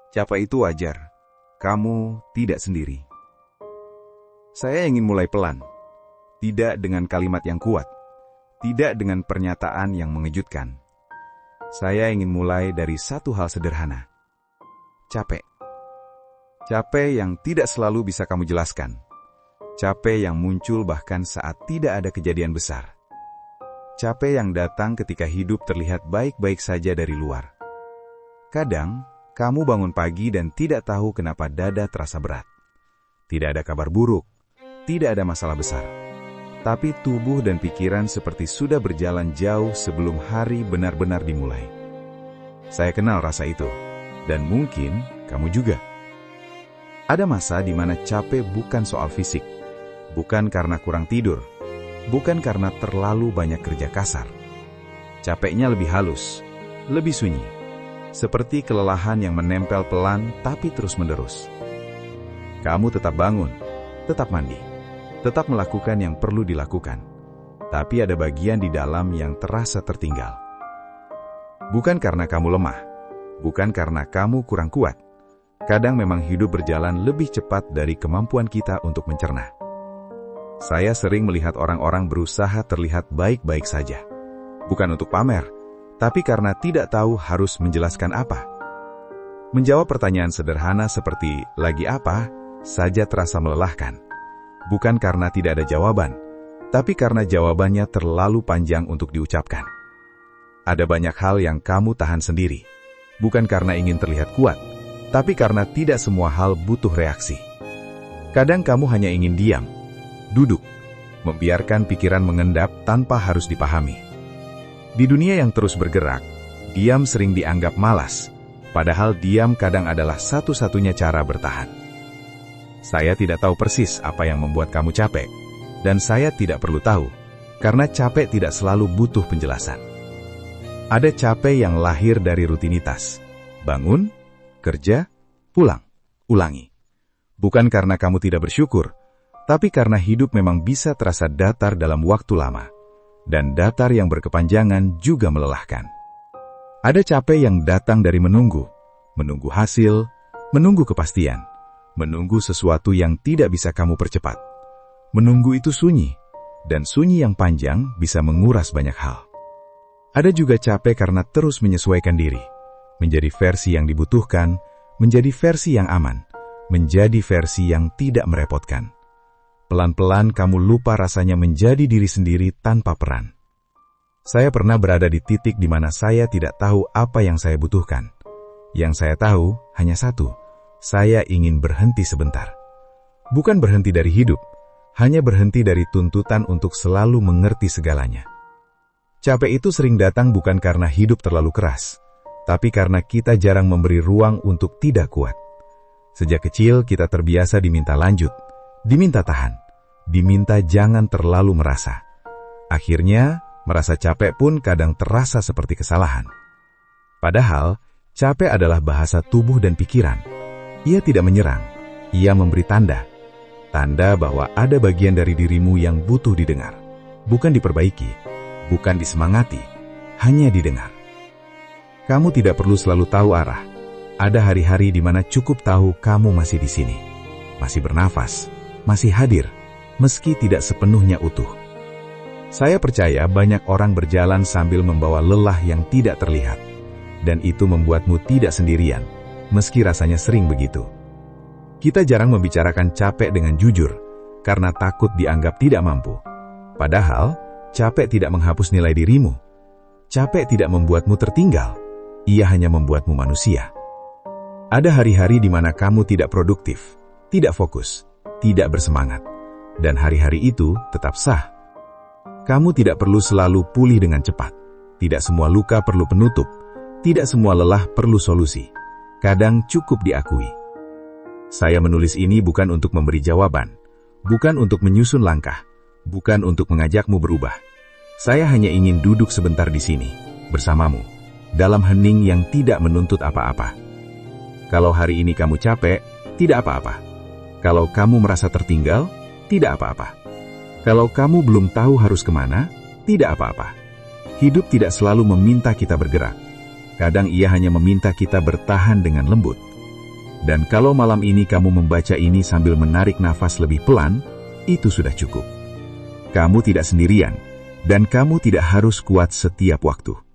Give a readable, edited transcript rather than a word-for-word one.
Capek itu wajar. Kamu tidak sendiri. Saya ingin mulai pelan. Tidak dengan kalimat yang kuat. Tidak dengan pernyataan yang mengejutkan. Saya ingin mulai dari satu hal sederhana. Capek. Capek yang tidak selalu bisa kamu jelaskan. Capek yang muncul bahkan saat tidak ada kejadian besar. Capek yang datang ketika hidup terlihat baik-baik saja dari luar. Kadang, kamu bangun pagi dan tidak tahu kenapa dada terasa berat. Tidak ada kabar buruk, tidak ada masalah besar. Tapi tubuh dan pikiran seperti sudah berjalan jauh sebelum hari benar-benar dimulai. Saya kenal rasa itu, dan mungkin kamu juga. Ada masa di mana capek bukan soal fisik, bukan karena kurang tidur, bukan karena terlalu banyak kerja kasar. Capeknya lebih halus, lebih sunyi, seperti kelelahan yang menempel pelan tapi terus-menerus. Kamu tetap bangun, tetap mandi, tetap melakukan yang perlu dilakukan, tapi ada bagian di dalam yang terasa tertinggal. Bukan karena kamu lemah, bukan karena kamu kurang kuat. Kadang memang hidup berjalan lebih cepat dari kemampuan kita untuk mencerna. Saya sering melihat orang-orang berusaha terlihat baik-baik saja. Bukan untuk pamer, tapi karena tidak tahu harus menjelaskan apa. Menjawab pertanyaan sederhana seperti, "Lagi apa?" saja terasa melelahkan. Bukan karena tidak ada jawaban, tapi karena jawabannya terlalu panjang untuk diucapkan. Ada banyak hal yang kamu tahan sendiri, bukan karena ingin terlihat kuat, tapi karena tidak semua hal butuh reaksi. Kadang kamu hanya ingin diam, duduk, membiarkan pikiran mengendap tanpa harus dipahami. Di dunia yang terus bergerak, diam sering dianggap malas, padahal diam kadang adalah satu-satunya cara bertahan. Saya tidak tahu persis apa yang membuat kamu capek, dan saya tidak perlu tahu, karena capek tidak selalu butuh penjelasan. Ada capek yang lahir dari rutinitas. Bangun, kerja, pulang, ulangi. Bukan karena kamu tidak bersyukur, tapi karena hidup memang bisa terasa datar dalam waktu lama. Dan datar yang berkepanjangan juga melelahkan. Ada capek yang datang dari menunggu hasil, menunggu kepastian, menunggu sesuatu yang tidak bisa kamu percepat. Menunggu itu sunyi, dan sunyi yang panjang bisa menguras banyak hal. Ada juga capek karena terus menyesuaikan diri. Menjadi versi yang dibutuhkan, menjadi versi yang aman, menjadi versi yang tidak merepotkan. Pelan-pelan kamu lupa rasanya menjadi diri sendiri tanpa peran. Saya pernah berada di titik di mana saya tidak tahu apa yang saya butuhkan. Yang saya tahu hanya satu, saya ingin berhenti sebentar. Bukan berhenti dari hidup, hanya berhenti dari tuntutan untuk selalu mengerti segalanya. Capek itu sering datang bukan karena hidup terlalu keras, tapi karena kita jarang memberi ruang untuk tidak kuat. Sejak kecil kita terbiasa diminta lanjut, diminta tahan, diminta jangan terlalu merasa. Akhirnya, merasa capek pun kadang terasa seperti kesalahan. Padahal, capek adalah bahasa tubuh dan pikiran. Ia tidak menyerang, ia memberi tanda. Tanda bahwa ada bagian dari dirimu yang butuh didengar. Bukan diperbaiki, bukan disemangati, hanya didengar. Kamu tidak perlu selalu tahu arah. Ada hari-hari di mana cukup tahu kamu masih di sini. Masih bernafas, masih hadir, meski tidak sepenuhnya utuh. Saya percaya banyak orang berjalan sambil membawa lelah yang tidak terlihat. Dan itu membuatmu tidak sendirian, meski rasanya sering begitu. Kita jarang membicarakan capek dengan jujur, karena takut dianggap tidak mampu. Padahal, capek tidak menghapus nilai dirimu. Capek tidak membuatmu tertinggal. Ia hanya membuatmu manusia. Ada hari-hari di mana kamu tidak produktif, tidak fokus, tidak bersemangat. Dan hari-hari itu tetap sah. Kamu tidak perlu selalu pulih dengan cepat. Tidak semua luka perlu penutup. Tidak semua lelah perlu solusi. Kadang cukup diakui. Saya menulis ini bukan untuk memberi jawaban, bukan untuk menyusun langkah, bukan untuk mengajakmu berubah. Saya hanya ingin duduk sebentar di sini, bersamamu, dalam hening yang tidak menuntut apa-apa. Kalau hari ini kamu capek, tidak apa-apa. Kalau kamu merasa tertinggal, tidak apa-apa. Kalau kamu belum tahu harus kemana, tidak apa-apa. Hidup tidak selalu meminta kita bergerak. Kadang ia hanya meminta kita bertahan dengan lembut. Dan kalau malam ini kamu membaca ini sambil menarik nafas lebih pelan, itu sudah cukup. Kamu tidak sendirian, dan kamu tidak harus kuat setiap waktu.